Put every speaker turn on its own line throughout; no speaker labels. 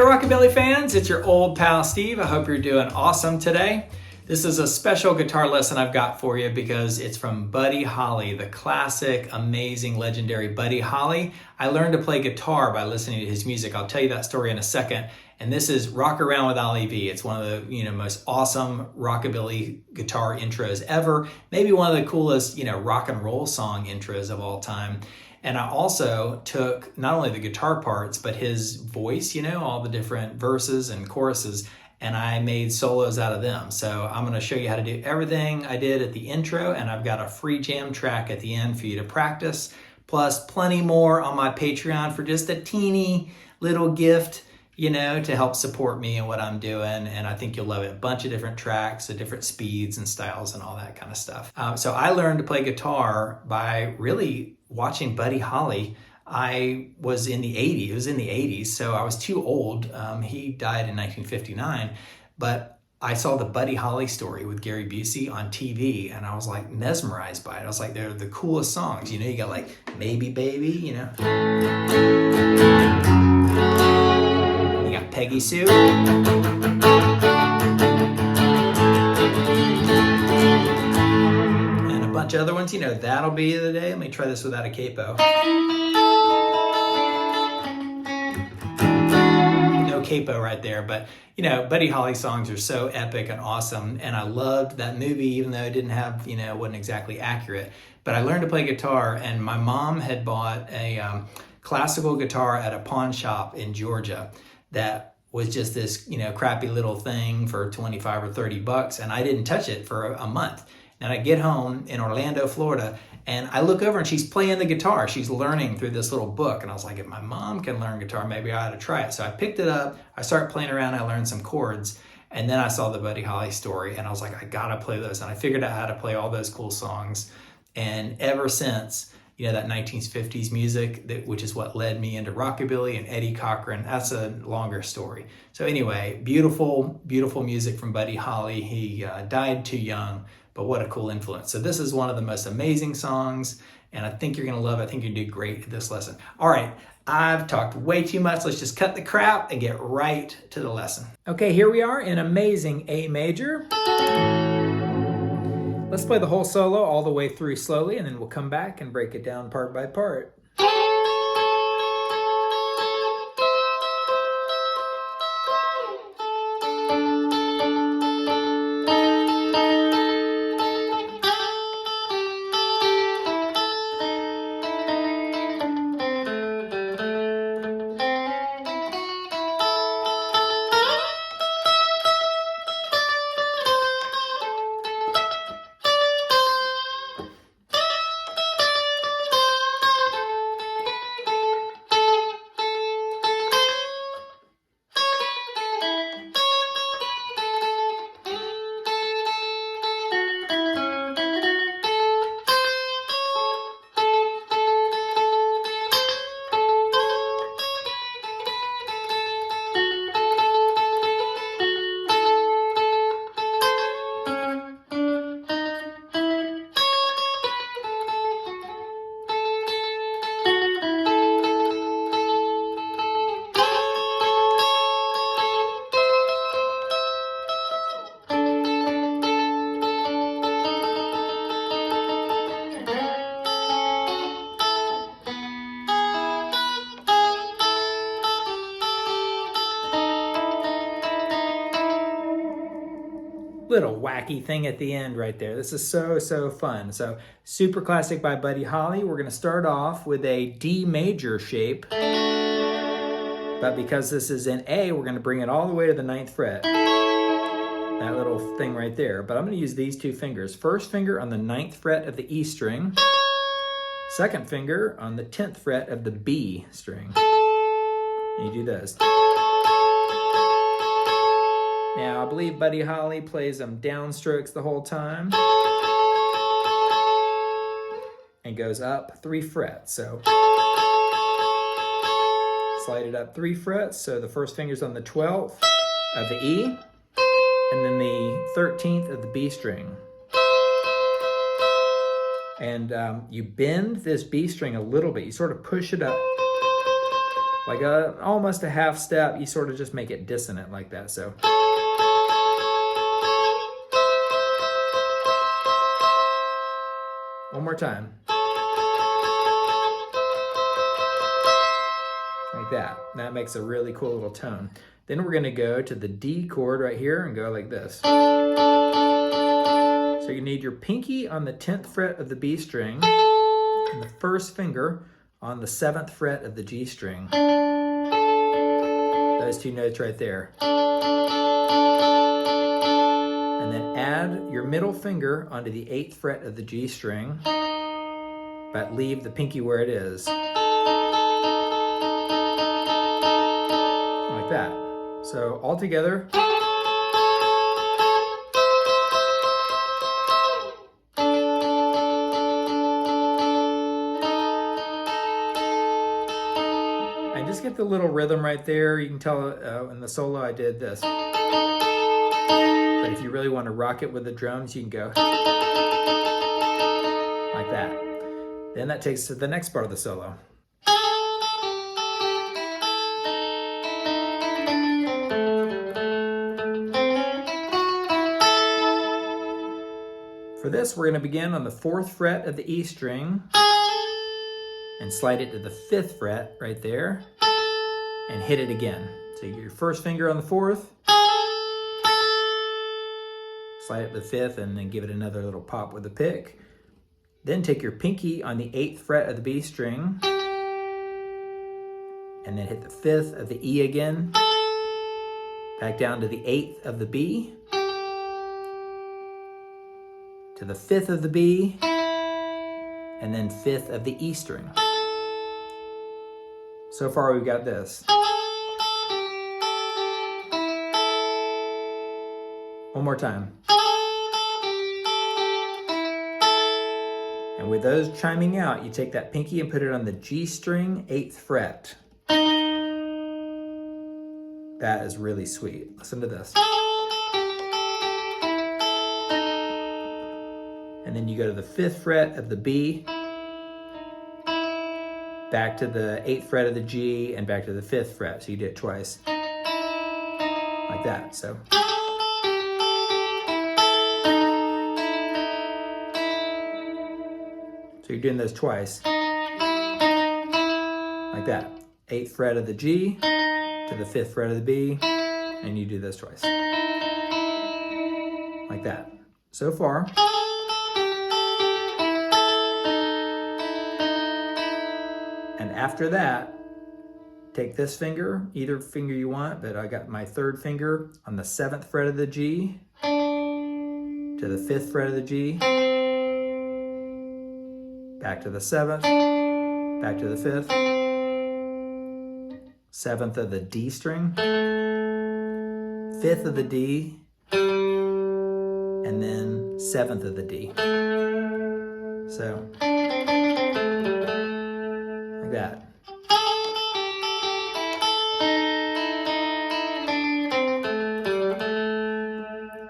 Rockabilly fans, it's your old pal Steve. I hope you're doing awesome today. This is a special guitar lesson I've got for you because it's from Buddy Holly, the classic, amazing, legendary Buddy Holly. I learned to play guitar by listening to his music. I'll tell you that story in a second. And this is Rock Around with Ollie Vee. It's one of the most awesome rockabilly guitar intros ever. Maybe one of the coolest rock and roll song intros of all time. And I also took not only the guitar parts, but his voice, all the different verses and choruses, and I made solos out of them. So I'm gonna show you how to do everything I did at the intro, and I've got a free jam track at the end for you to practice, plus plenty more on my Patreon for just a teeny little gift, to help support me and what I'm doing. And I think you'll love it. A bunch of different tracks, the different speeds and styles and all that kind of stuff. So I learned to play guitar by really watching Buddy Holly. I was in the 80s, it was in the 80s, so I was too old. He died in 1959, but I saw the Buddy Holly story with Gary Busey on TV, and I was like mesmerized by it. I was like, they're the coolest songs. You got like Maybe Baby, You got Peggy Sue. And a bunch of other ones, That'll Be the Day. Let me try this without a capo. Capo right there, but Buddy Holly songs are so epic and awesome, and I loved that movie even though it didn't have wasn't exactly accurate. But I learned to play guitar, and my mom had bought a classical guitar at a pawn shop in Georgia that was just this crappy little thing for 25 or 30 bucks, and I didn't touch it for a month. And I get home in Orlando, Florida, and I look over and she's playing the guitar. She's learning through this little book. And I was like, if my mom can learn guitar, maybe I ought to try it. So I picked it up, I started playing around, I learned some chords, and then I saw the Buddy Holly story, and I was like, I gotta play those. And I figured out how to play all those cool songs. And ever since, that 1950s music, which is what led me into rockabilly and Eddie Cochran, that's a longer story. So anyway, beautiful, beautiful music from Buddy Holly. He died too young, but what a cool influence. So this is one of the most amazing songs, and I think you're gonna love it. I think you do great at this lesson. All right, I've talked way too much. Let's just cut the crap and get right to the lesson. Okay, here we are in amazing A major. Let's play the whole solo all the way through slowly, and then we'll come back and break it down part by part. Little wacky thing at the end right there. This is so fun. So super classic by Buddy Holly. We're gonna start off with a D major shape, but because this is in A, we're gonna bring it all the way to the 9th fret. That little thing right there. But I'm gonna use these two fingers. First finger on the 9th fret of the E string. Second finger on the 10th fret of the B string. And you do this. Now, I believe Buddy Holly plays them downstrokes the whole time. And goes up 3 frets. So slide it up 3 frets. So the first finger's on the 12th of the E, and then the 13th of the B string. And you bend this B string a little bit. You sort of push it up like almost a half step. You sort of just make it dissonant like that. So. One more time. Like that. That makes a really cool little tone. Then we're gonna go to the D chord right here and go like this. So you need your pinky on the 10th fret of the B string and the first finger on the 7th fret of the G string. Those two notes right there. And then add your middle finger onto the 8th fret of the G string, but leave the pinky where it is. Like that. So all together. And just get the little rhythm right there. You can tell in the solo I did this. But if you really want to rock it with the drums, you can go like that. Then that takes to the next part of the solo. For this, we're going to begin on the 4th fret of the E string and slide it to the 5th fret right there and hit it again. So you get your first finger on the 4th, slide it to the 5th, and then give it another little pop with the pick. Then take your pinky on the 8th fret of the B string and then hit the 5th of the E again, back down to the 8th of the B, to the 5th of the B, and then 5th of the E string. So far we've got this. One more time. And with those chiming out, you take that pinky and put it on the G string 8th fret. That is really sweet. Listen to this. And then you go to the 5th fret of the B, back to the 8th fret of the G, and back to the 5th fret. So you do it twice. Like that. So you're doing those twice. Like that. 8th fret of the G to the 5th fret of the B, and you do this twice. Like that. So far. And after that, take this finger, either finger you want, but I got my 3rd finger on the 7th fret of the G to the 5th fret of the G, back to the 7th, back to the 5th, 7th of the D string, 5th of the D, and then 7th of the D. So, like that.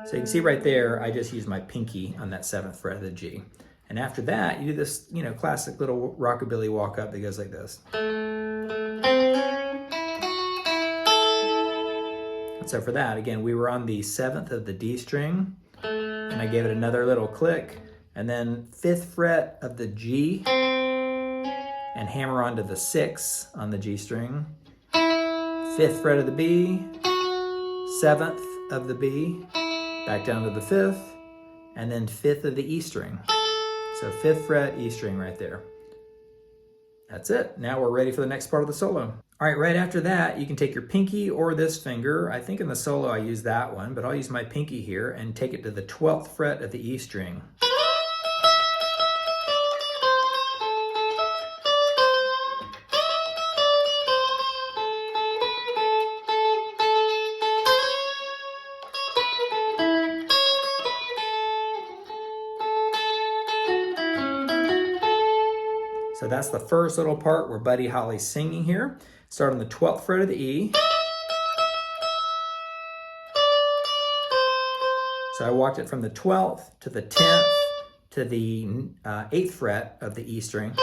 So you can see right there, I just used my pinky on that 7th fret of the G. And after that, you do this, classic little rockabilly walk up that goes like this. And so for that, again, we were on the 7th of the D string, and I gave it another little click, and then 5th fret of the G, and hammer onto the 6th on the G string, 5th fret of the B, 7th of the B, back down to the 5th, and then 5th of the E string. So 5th fret, E string right there. That's it. Now we're ready for the next part of the solo. All right, right after that, you can take your pinky or this finger. I think in the solo I use that one, but I'll use my pinky here and take it to the 12th fret of the E string. So that's the first little part where Buddy Holly's singing here. Start on the 12th fret of the E. So I walked it from the 12th to the 10th to the 8th fret of the E string.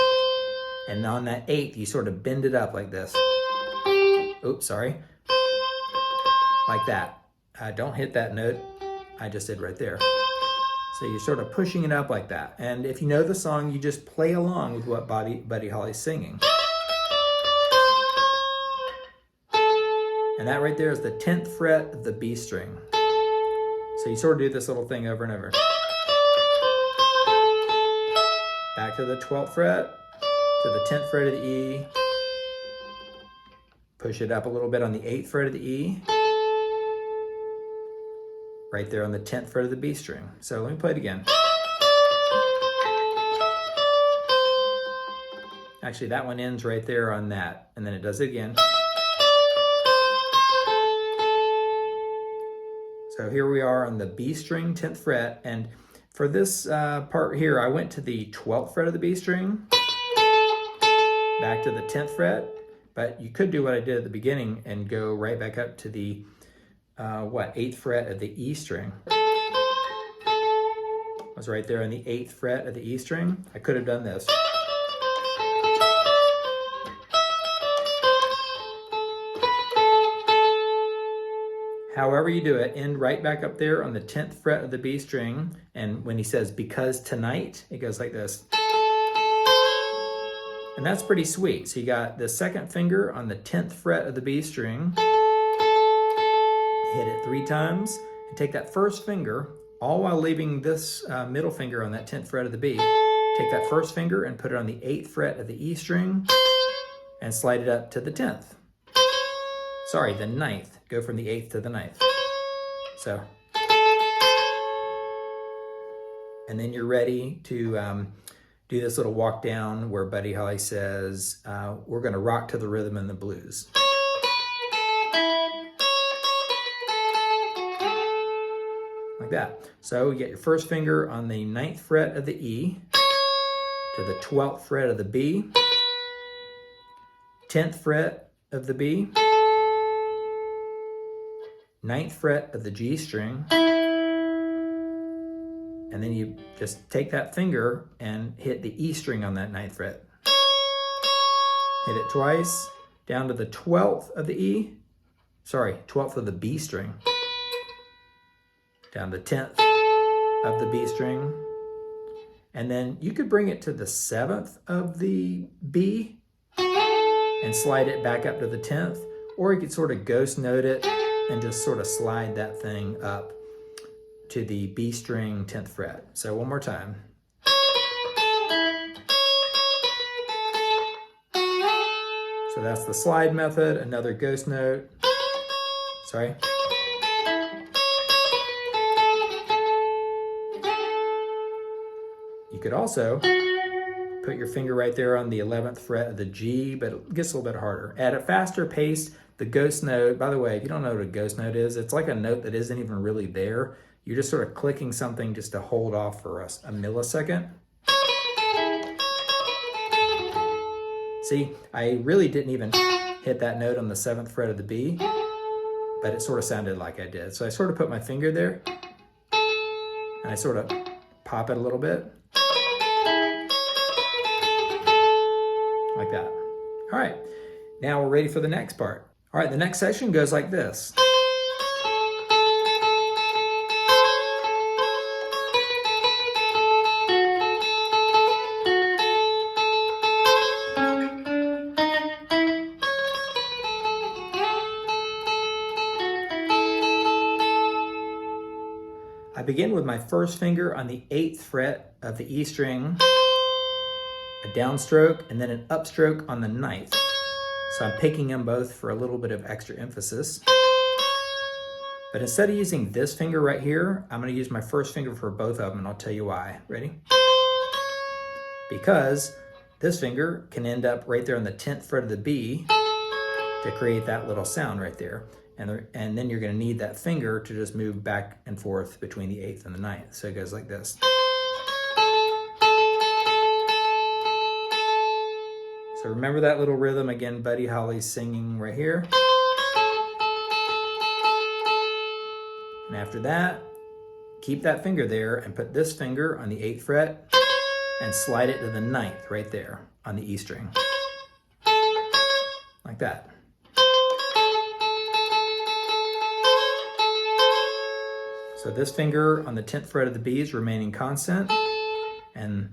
And on that 8th, you sort of bend it up like this. oops, sorry, like that. Don't hit that note I just did right there. So you're sort of pushing it up like that. And if you know the song, you just play along with what Buddy Holly's singing. And that right there is the 10th fret of the B string. So you sort of do this little thing over and over. Back to the 12th fret, to the 10th fret of the E. Push it up a little bit on the 8th fret of the E. Right there on the 10th fret of the B string. So let me play it again. Actually, that one ends right there on that, and then it does it again. So here we are on the B string, 10th fret, and for this part here, I went to the 12th fret of the B string, back to the 10th fret, but you could do what I did at the beginning and go right back up to the 8th fret of the E string. I was right there on the 8th fret of the E string. I could have done this. However you do it, end right back up there on the 10th fret of the B string, and when he says, because tonight, it goes like this. And that's pretty sweet. So you got the second finger on the 10th fret of the B string, hit it 3 times, and take that first finger, all while leaving this middle finger on that 10th fret of the B. Take that first finger and put it on the 8th fret of the E string, and slide it up to the 10th. Sorry, the 9th. Go from the 8th to the 9th. So, and then you're ready to do this little walk down where Buddy Holly says, we're gonna rock to the rhythm and the blues. Like that. So you get your first finger on the 9th fret of the E, to the 12th fret of the B, 10th fret of the B, 9th fret of the G string, and then you just take that finger and hit the E string on that 9th fret. Hit it twice, down to the 12th of the E, 12th of the B string, down the 10th of the B string, and then you could bring it to the 7th of the B and slide it back up to the 10th, or you could sort of ghost note it and just sort of slide that thing up to the B string 10th fret. So one more time. So that's the slide method, another ghost note. Sorry. You could also put your finger right there on the 11th fret of the G, but it gets a little bit harder. At a faster pace, the ghost note, by the way, if you don't know what a ghost note is, it's like a note that isn't even really there. You're just sort of clicking something just to hold off for a millisecond. See, I really didn't even hit that note on the 7th fret of the B, but it sort of sounded like I did. So I sort of put my finger there, and I sort of pop it a little bit. Like that. All right, now we're ready for the next part. All right, the next section goes like this. I begin with my first finger on the 8th fret of the E string, a downstroke, and then an upstroke on the 9th. So I'm picking them both for a little bit of extra emphasis. But instead of using this finger right here, I'm going to use my first finger for both of them, and I'll tell you why. Ready? Because this finger can end up right there on the 10th fret of the B to create that little sound right there. And then you're going to need that finger to just move back and forth between the 8th and the 9th. So it goes like this. So remember that little rhythm again, Buddy Holly's singing right here. And after that, keep that finger there and put this finger on the 8th fret and slide it to the 9th right there on the E string. Like that. So this finger on the 10th fret of the B is remaining constant, and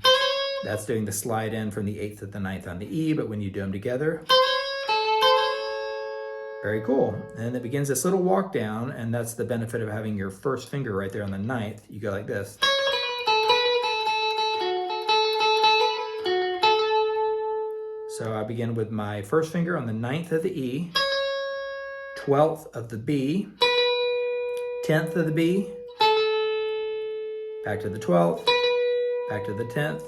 that's doing the slide in from the 8th to the 9th on the E, but when you do them together, very cool. And it begins this little walk down, and that's the benefit of having your first finger right there on the 9th. You go like this. So I begin with my first finger on the 9th of the E, 12th of the B, 10th of the B, back to the 12th, back to the 10th,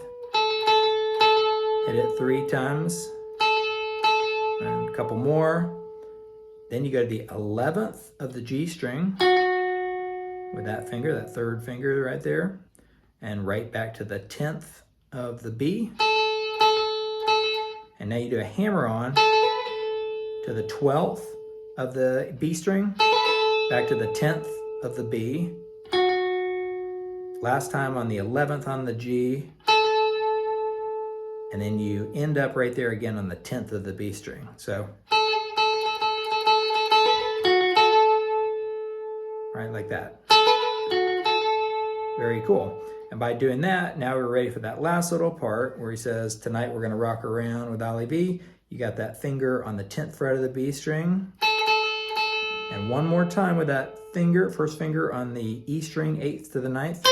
hit it 3 times, and a couple more. Then you go to the 11th of the G string with that finger, that third finger right there, and right back to the 10th of the B. And now you do a hammer on to the 12th of the B string, back to the 10th of the B, last time on the 11th on the G, and then you end up right there again on the 10th of the B string. So, right like that. Very cool. And by doing that, now we're ready for that last little part where he says, tonight we're gonna rock around with Ollie Vee. You got that finger on the 10th fret of the B string. And one more time with that finger, first finger on the E string, 8th to the 9th,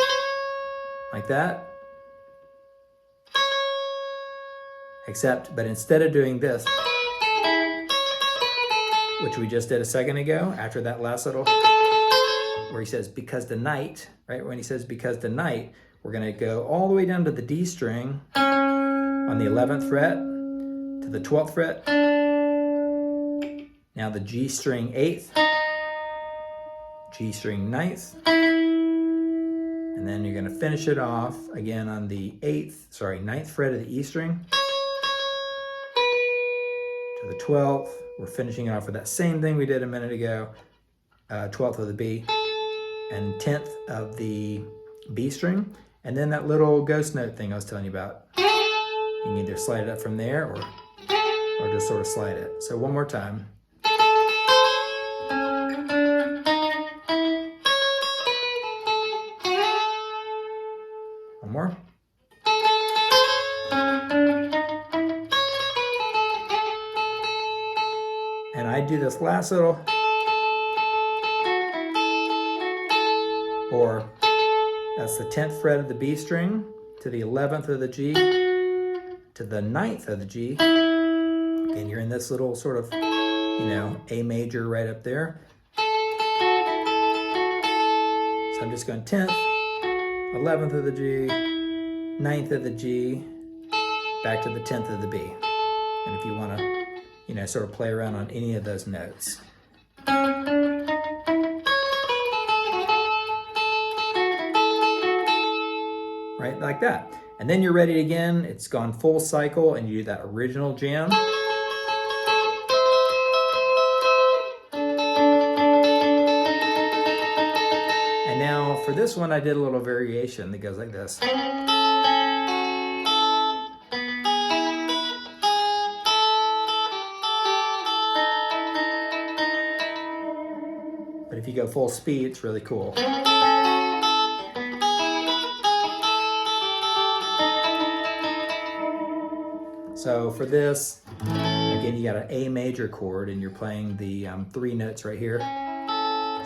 like that. But instead of doing this, which we just did a second ago, after that last little, where he says, because the night, right? When he says, because the night, we're gonna go all the way down to the D string on the 11th fret, to the 12th fret, now the G string 8th, G string 9th, and then you're gonna finish it off again on the 9th fret of the E string, to the 12th. We're finishing it off with that same thing we did a minute ago, 12th of the B, and 10th of the B string, and then that little ghost note thing I was telling you about. You can either slide it up from there or just sort of slide it. So one more time. One more. And I do this last little, or that's the 10th fret of the B string to the 11th of the G to the 9th of the G. And you're in this little sort of, A major right up there. So I'm just going 10th, 11th of the G, 9th of the G, back to the 10th of the B. And if you want to, sort of play around on any of those notes. Right, like that. And then you're ready again. It's gone full cycle, and you do that original jam. And now for this one, I did a little variation that goes like this. But if you go full speed, it's really cool. So for this, again, you got an A major chord and you're playing the 3 notes right here.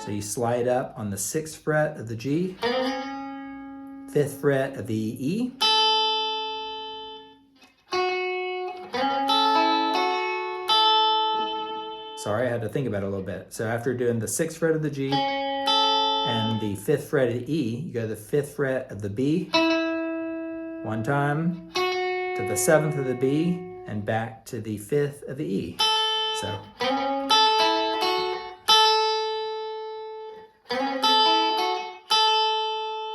So you slide up on the 6th fret of the G, 5th fret of the E, sorry, I had to think about it a little bit. So after doing the 6th fret of the G and the 5th fret of the E, you go to the 5th fret of the B, one time, to the 7th of the B, and back to the 5th of the E. So.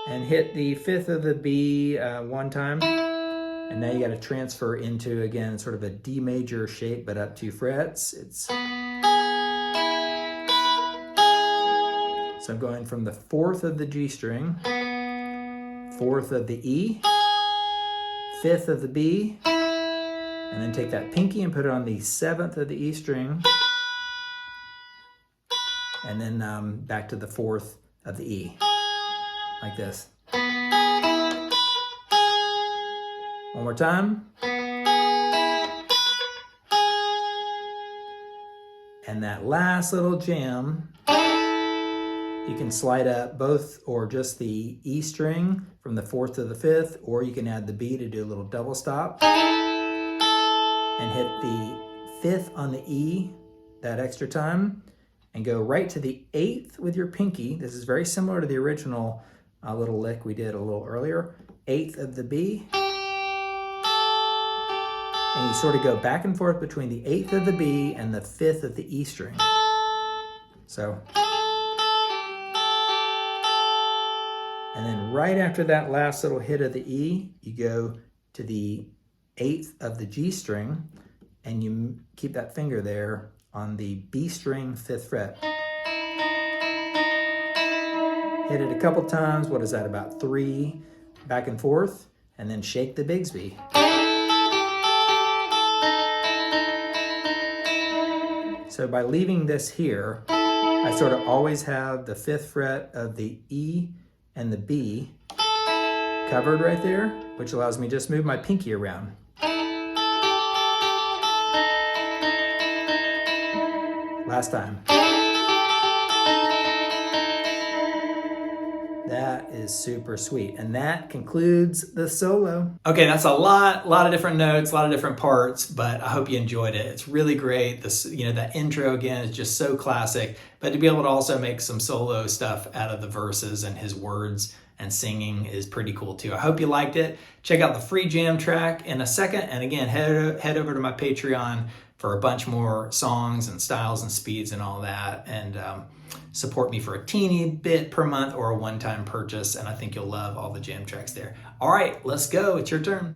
And hit the 5th of the B one time. And now you got to transfer into, again, sort of a D major shape, but up 2 frets. So I'm going from the 4th of the G string, 4th of the E, 5th of the B, and then take that pinky and put it on the 7th of the E string, and then back to the 4th of the E. like this. One more time. And that last little jam, you can slide up both or just the E string from the 4th to the 5th, or you can add the B to do a little double stop and hit the 5th on the E that extra time and go right to the 8th with your pinky. This is very similar to the original little lick we did a little earlier. 8th of the B. And you sort of go back and forth between the 8th of the B and the 5th of the E string. So. And then right after that last little hit of the E, you go to the 8th of the G string and you keep that finger there on the B string 5th fret. Hit it a couple times. What is that, about 3 back and forth, and then shake the Bigsby. So by leaving this here, I sort of always have the 5th fret of the E and the B covered right there, which allows me to just move my pinky around. Last time. That is super sweet. And that concludes the solo. Okay, that's a lot of different notes, a lot of different parts, but I hope you enjoyed it. It's really great. This, that intro again is just so classic, but to be able to also make some solo stuff out of the verses and his words and singing is pretty cool too. I hope you liked it. Check out the free jam track in a second. And again, head over to my Patreon for a bunch more songs and styles and speeds and all that. And support me for a teeny bit per month or a one-time purchase. And I think you'll love all the jam tracks there. All right, let's go. It's your turn.